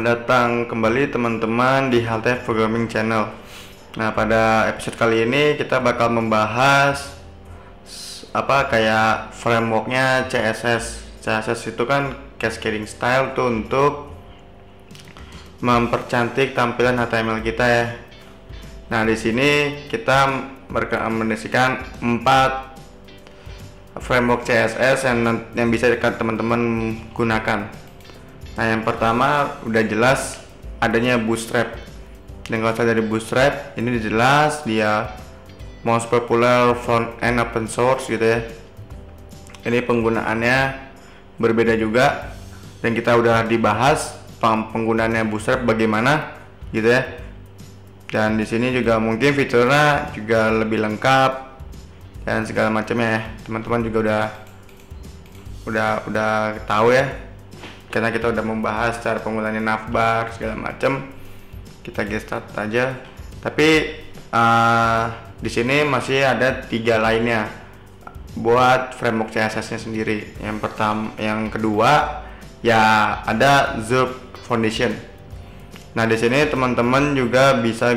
Selamat datang kembali teman-teman di HLTF Programming Channel. Nah, pada episode kali ini kita bakal membahas kayak frameworknya CSS. CSS itu kan cascading style tuh untuk mempercantik tampilan HTML kita ya. Nah, di sini kita merekomendasikan 4 framework CSS yang bisa teman-teman gunakan. Nah, yang pertama udah jelas adanya Bootstrap. Dan kalau saya dari Bootstrap, ini jelas dia most popular front end open source gitu ya. Ini penggunaannya berbeda juga, dan kita udah dibahas penggunaannya Bootstrap bagaimana gitu ya. Dan di sini juga mungkin fiturnya juga lebih lengkap dan segala macamnya ya. Teman-teman juga udah tahu ya, karena kita udah membahas cara penggunaannya navbar segala macam. Kita get start aja. Tapi di sini masih ada 3 lainnya buat framework CSS-nya sendiri. Yang kedua ya ada Zurb Foundation. Nah, di sini teman-teman juga bisa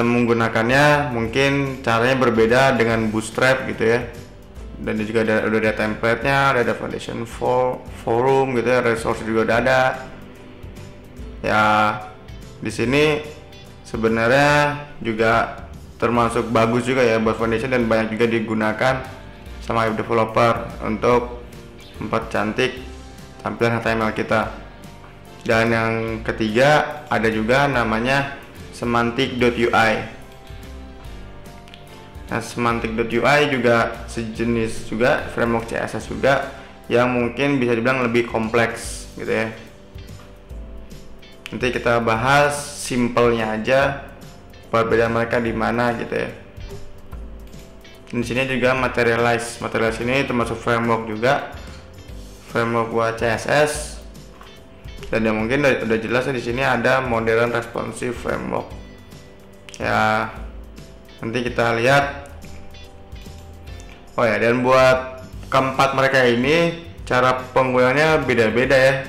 menggunakannya, mungkin caranya berbeda dengan Bootstrap gitu ya. Dan juga udah ada template-nya, ada foundation forum gitu ya, resource juga udah ada. Ya, di sini sebenarnya juga termasuk bagus juga ya buat foundation, dan banyak juga digunakan sama web developer untuk mempercantik tampilan HTML kita. Dan yang ketiga ada juga namanya semantic.ui. Nah, semantic.ui juga sejenis juga framework CSS juga, yang mungkin bisa dibilang lebih kompleks gitu ya. Nanti kita bahas simpelnya aja, perbedaan mereka di mana gitu ya. Di sini juga Materialize ini termasuk framework juga, framework buat CSS. Dan yang mungkin udah jelas di sini ada Modern Responsive Framework. Ya, nanti kita lihat. Oh ya, dan buat keempat mereka ini cara penggunaannya beda-beda ya.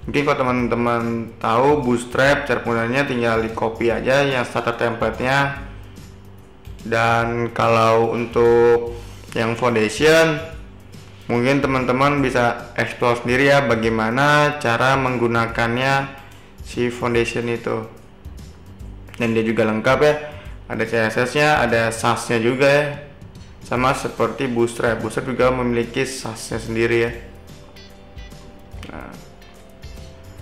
Mungkin kalau teman-teman tahu Bootstrap, cara penggunaannya tinggal di copy aja yang starter template-nya. Dan kalau untuk yang Foundation, mungkin teman-teman bisa explore sendiri ya bagaimana cara menggunakannya si Foundation itu. Dan dia juga lengkap ya, ada CSS-nya, ada SAS-nya juga ya, sama seperti Bootstrap. Bootstrap juga memiliki SAS-nya sendiri ya. Nah,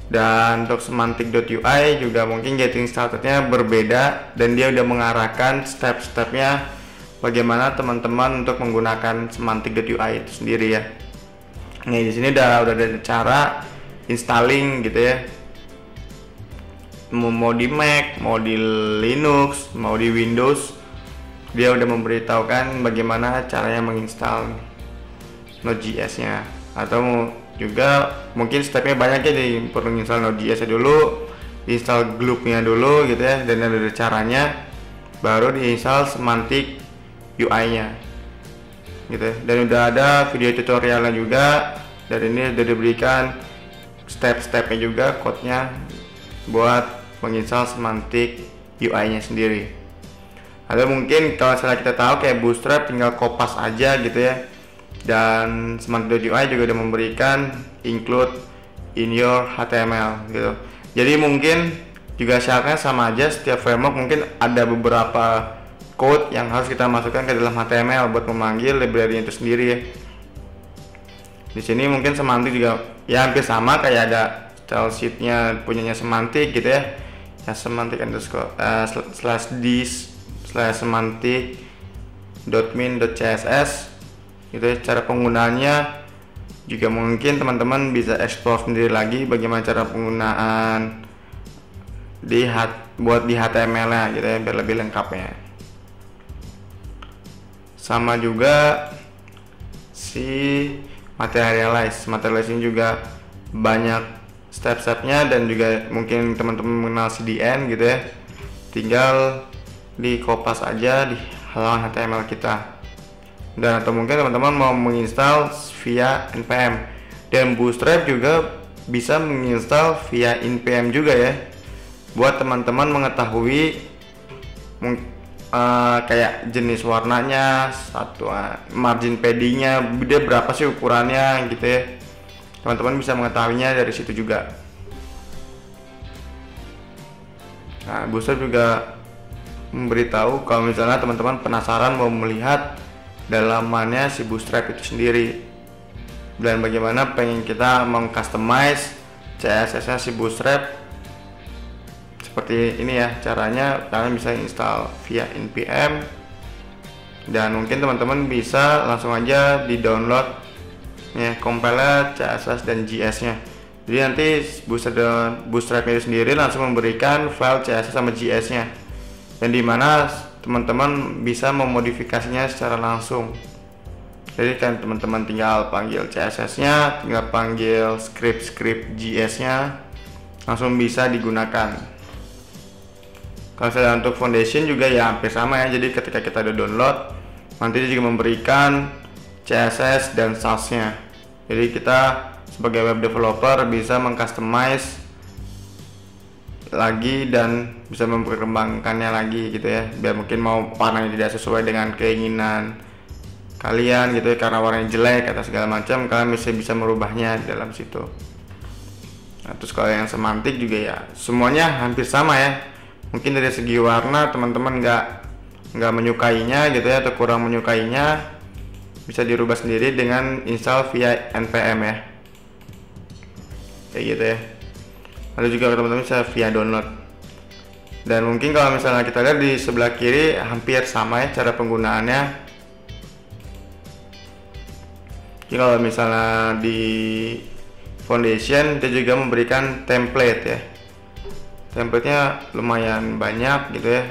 dan untuk semantic.ui juga mungkin getting started-nya berbeda, dan dia udah mengarahkan step-stepnya bagaimana teman-teman untuk menggunakan semantic.ui itu sendiri ya. Nih, di sini udah ada cara installing gitu ya. Mau di Mac, mau di Linux, mau di Windows, dia udah memberitahukan bagaimana caranya menginstal Node.js-nya. Atau juga mungkin stepnya banyak ya, perlu install Node.js dulu, install Glue-nya dulu gitu ya, dan ada caranya, baru diinstal semantic UI-nya gitu ya. Dan udah ada video tutorialnya juga, dan ini udah diberikan step-stepnya juga, code-nya buat menginstal semantic UI-nya sendiri. Atau mungkin kalau misalnya kita tahu kayak Bootstrap tinggal kopas aja gitu ya. Dan semantic.ui juga udah memberikan include in your HTML gitu. Jadi mungkin juga syaratnya sama aja, setiap framework mungkin ada beberapa code yang harus kita masukkan ke dalam HTML buat memanggil library itu sendiri ya. Di sini mungkin semantic juga ya hampir sama, kayak ada style sheet-nya punyanya semantic gitu ya. Ya, semantic underscore /semantic.min.css gitu ya. Cara penggunaannya juga mungkin teman-teman bisa explore sendiri lagi bagaimana cara penggunaan buat di HTML-nya gitu ya, biar lebih lengkapnya. Sama juga si Materialize ini juga banyak step-stepnya, dan juga mungkin teman-teman mengenal CDN gitu ya, tinggal di kopas aja di halaman HTML kita. Dan atau mungkin teman-teman mau menginstal via npm. Dan Bootstrap juga bisa menginstal via npm juga ya, buat teman-teman mengetahui kayak jenis warnanya, margin paddingnya, dia berapa sih ukurannya gitu ya. Teman-teman bisa mengetahuinya dari situ juga. Nah, Bootstrap juga memberitahu kalau misalnya teman-teman penasaran mau melihat dalamannya si Bootstrap itu sendiri, dan bagaimana pengen kita mengcustomize CSS-nya si Bootstrap. Seperti ini ya caranya, kalian bisa install via npm, dan mungkin teman-teman bisa langsung aja di download ya compiler CSS dan JS nya. Jadi nanti Bootstrap itu sendiri langsung memberikan file CSS sama JS nya, dan dimana teman-teman bisa memodifikasinya secara langsung. Jadi kan teman-teman tinggal panggil CSS nya, tinggal panggil script JS nya, langsung bisa digunakan. Kalau saya untuk foundation juga ya hampir sama ya. Jadi ketika kita ada download, nanti dia juga memberikan CSS dan Sass nya. Jadi kita sebagai web developer bisa mengcustomize lagi dan bisa memperkembangkannya lagi gitu ya, biar mungkin mau warnanya tidak sesuai dengan keinginan kalian gitu ya, karena warnanya jelek atau segala macam, kalian bisa merubahnya di dalam situ. Nah, terus kalau yang semantik juga ya semuanya hampir sama ya. Mungkin dari segi warna teman-teman nggak menyukainya gitu ya, atau kurang menyukainya, bisa dirubah sendiri dengan install via npm ya, kayak gitu ya. Ada juga teman-teman bisa via download. Dan mungkin kalau misalnya kita lihat di sebelah kiri hampir sama ya cara penggunaannya. Jadi kalau misalnya di foundation dia juga memberikan template ya. Templatenya lumayan banyak gitu ya.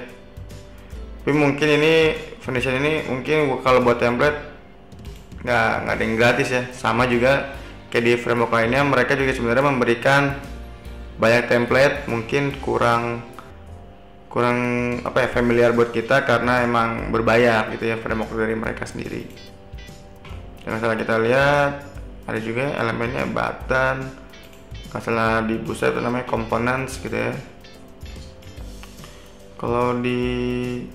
Tapi mungkin ini foundation ini mungkin kalau buat template nggak ada yang gratis ya. Sama juga kayak di framework lainnya, mereka juga sebenarnya memberikan banyak template, mungkin kurang apa ya, familiar buat kita karena emang berbayar gitu ya framework dari mereka sendiri. Dan misalnya kita lihat ada juga elemennya button, masalah di Bootstrap itu namanya components gitu ya. Kalau di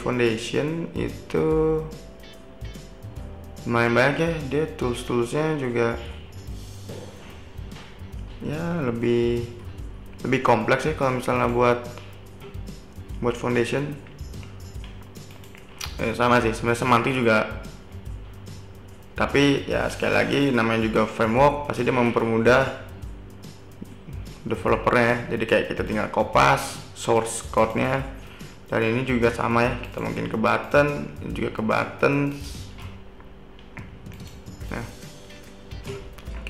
foundation itu lumayan banyak ya, dia toolsnya juga ya lebih kompleks ya kalau misalnya buat foundation. Sama sih sebenarnya semantik juga, tapi ya sekali lagi namanya juga framework, pasti dia mempermudah developernya ya. Jadi kayak kita tinggal kopas source code-nya, dan ini juga sama ya, kita mungkin ke button, ini juga ke button. Nah,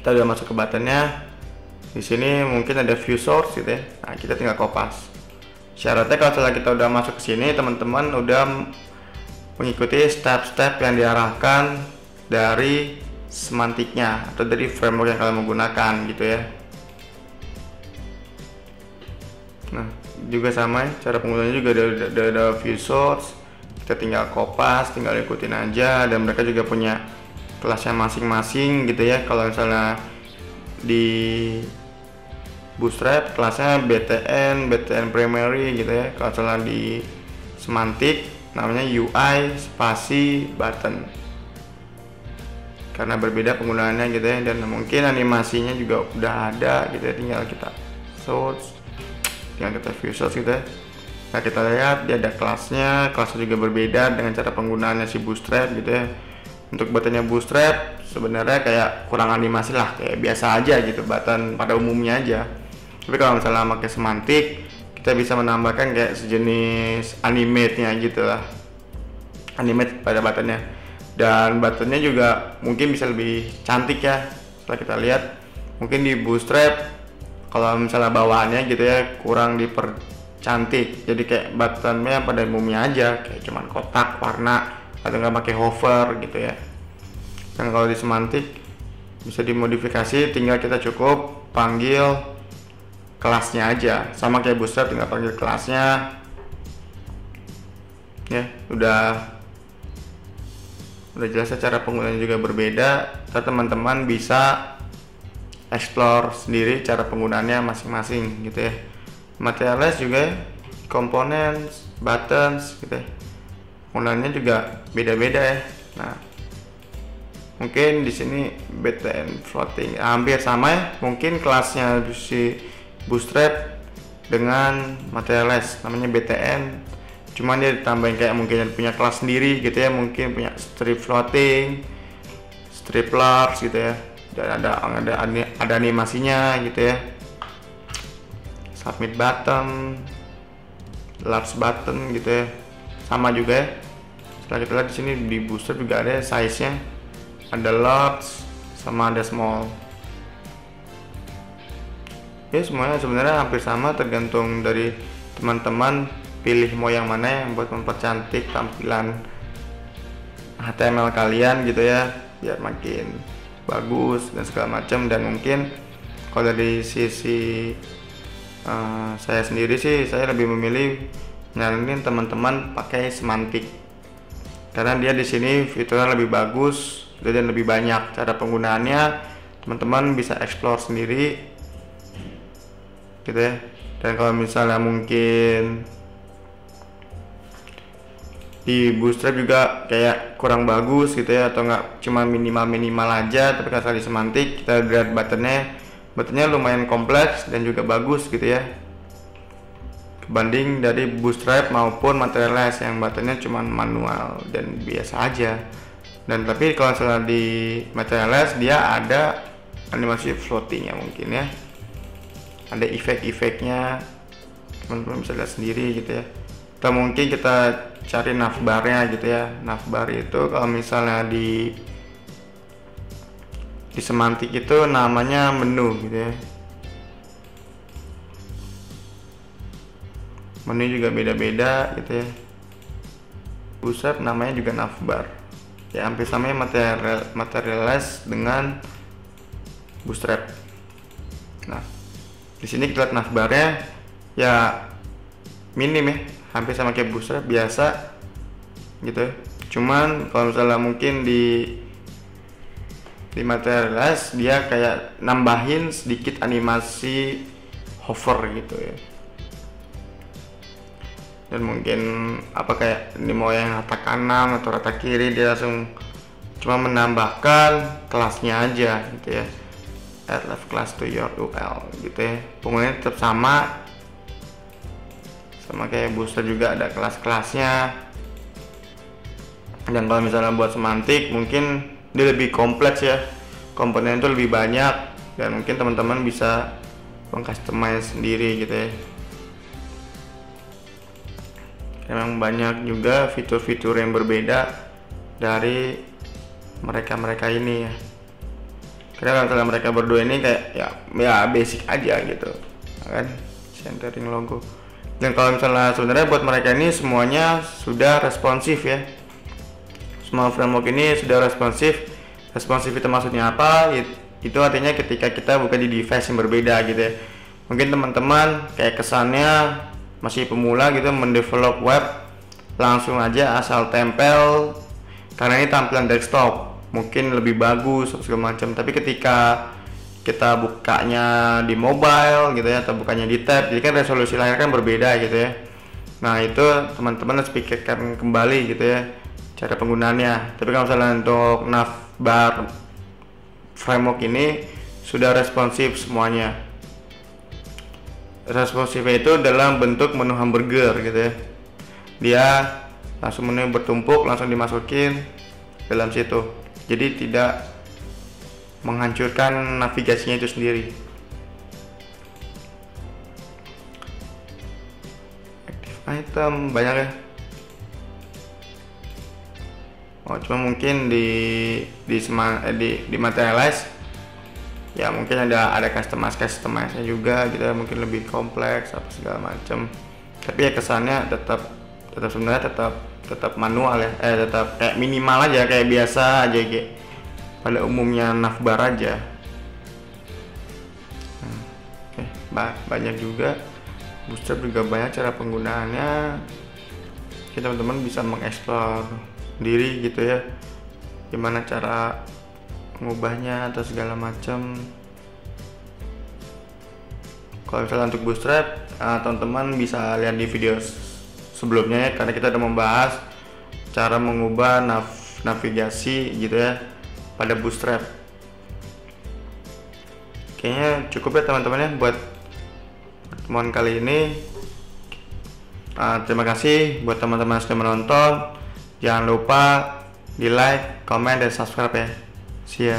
kita udah masuk ke buttonnya. Di sini mungkin ada view source gitu ya. Nah, kita tinggal kopas. Syaratnya kalau setelah kita udah masuk ke sini, teman-teman udah mengikuti step-step yang diarahkan dari semantiknya atau dari framework yang kalian menggunakan gitu ya. Nah, juga sama ya, cara penggunaannya juga ada view source. Kita tinggal kopas, tinggal ikutin aja, dan mereka juga punya kelasnya masing-masing gitu ya. Kalau misalnya di Bootstrap kelasnya BTN primary gitu ya. Kalau misalnya di semantik namanya UI spasi button, karena berbeda penggunaannya gitu ya. Dan mungkin animasinya juga udah ada gitu ya, tinggal kita source, tinggal kita view source gitu ya. Nah, kita lihat dia ada kelasnya juga berbeda dengan cara penggunaannya si Bootstrap gitu ya. Untuk buttonnya Bootstrap sebenarnya kayak kurang animasi lah, kayak biasa aja gitu, button pada umumnya aja. Tapi kalau misalnya pakai semantik, kita bisa menambahkan kayak sejenis animate-nya gitu lah, animate pada buttonnya, dan buttonnya juga mungkin bisa lebih cantik ya. Setelah kita lihat mungkin di Bootstrap kalau misalnya bawaannya gitu ya kurang dipercantik, jadi kayak buttonnya pada umumnya aja kayak cuman kotak warna atau nggak pakai hover gitu ya. Dan kalau di semantik bisa dimodifikasi, tinggal kita cukup panggil kelasnya aja, sama kayak Bootstrap tinggal panggil kelasnya ya, udah udah jelas cara penggunaannya juga berbeda. Teman-teman bisa explore sendiri cara penggunaannya masing-masing gitu ya. Materialize juga komponen, buttons gitu ya, penggunaannya juga beda-beda ya. Nah, mungkin di sini BTN floating hampir sama ya, mungkin kelasnya si Bootstrap dengan Materialize namanya BTN, cuman dia ditambahin kayak mungkin punya kelas sendiri gitu ya, mungkin punya strip floating, strip large gitu ya, dan ada animasinya gitu ya, submit button, large button gitu ya, sama juga ya. Setelah kita lihat di sini di Bootstrap juga ada size-nya, ada large sama ada small. Ya semuanya sebenarnya hampir sama, tergantung dari teman-teman pilih mau yang mana yang buat mempercantik tampilan HTML kalian gitu ya, biar makin bagus dan segala macam. Dan mungkin kalau dari sisi saya sendiri sih, saya lebih memilih nyaranin teman-teman pakai semantik, karena dia di sini fiturnya lebih bagus dan lebih banyak cara penggunaannya. Teman-teman bisa explore sendiri gitu ya. Dan kalau misalnya mungkin di Bootstrap juga kayak kurang bagus gitu ya, atau nggak cuma minimal aja, tapi kalau di semantik kita lihat buttonnya lumayan kompleks dan juga bagus gitu ya, kebanding dari Bootstrap maupun Materialize yang buttonnya cuma manual dan biasa aja. Dan tapi kalau misalnya di Materialize dia ada animasi floatingnya mungkin ya, ada efek-efeknya, teman-teman bisa lihat sendiri gitu ya. Atau mungkin kita cari navbarnya gitu ya. Navbar itu kalau misalnya di semantik itu namanya menu gitu ya. Menu juga beda-beda gitu ya. Bootstrap namanya juga navbar. Ya hampir sama ya, Materialize dengan Bootstrap. Nah, di sini kita lihat navbarnya ya minim ya, hampir sama kayak Bootstrap biasa gitu ya. Cuman kalau misalnya mungkin di Materialize dia kayak nambahin sedikit animasi hover gitu ya. Dan mungkin apa kayak ini mau yang rata kanan atau rata kiri, dia langsung cuma menambahkan kelasnya aja gitu ya. Add left class to your UL gitu ya. Penggunaannya tetap sama kayak Bootstrap, juga ada kelas-kelasnya. Dan kalau misalnya buat semantik mungkin dia lebih kompleks ya, komponen itu lebih banyak, dan mungkin teman-teman bisa mengcustomize sendiri gitu ya. Memang banyak juga fitur-fitur yang berbeda dari mereka ini ya. Karena kalau mereka berdua ini kayak ya basic aja gitu kan, centering logo. Dan kalau misalnya sebenarnya buat mereka ini semuanya sudah responsif ya. Semua framework ini sudah responsif. Responsif itu maksudnya apa? Itu artinya ketika kita buka di device yang berbeda gitu ya. Mungkin teman-teman kayak kesannya masih pemula gitu mendevelop web, langsung aja asal tempel karena ini tampilan desktop mungkin lebih bagus segala macam. Tapi ketika kita bukanya di mobile gitu ya, atau bukanya di tab, jadi kan resolusi layar kan berbeda gitu ya. Nah itu teman-teman harus pikirkan kembali gitu ya cara penggunaannya. Tapi kalau misalnya untuk navbar framework ini sudah responsif semuanya. Responsifnya itu dalam bentuk menu hamburger gitu ya. Dia langsung menu bertumpuk langsung dimasukin dalam situ. Jadi tidak menghancurkan navigasinya itu sendiri. Active item banyak ya. Cuma mungkin di Materialize ya mungkin ada customize juga gitu ya, mungkin lebih kompleks apa segala macam. Tapi ya kesannya tetap sebenarnya tetap manual ya, tetap kayak minimal aja, kayak biasa aja kayak pada umumnya navbar aja. Banyak juga Bootstrap juga banyak cara penggunaannya. Teman-teman bisa mengeksplor sendiri gitu ya. gimana cara mengubahnya atau segala macam. Kalau misalnya untuk bootstrap, teman-teman bisa lihat di video sebelumnya ya, karena kita udah membahas cara mengubah navigasi gitu ya pada bootstrap. Kayaknya cukup ya teman-teman ya buat pertemuan kali ini. Terima kasih buat teman-teman yang sudah menonton. Jangan lupa di like, comment, dan subscribe ya. See ya.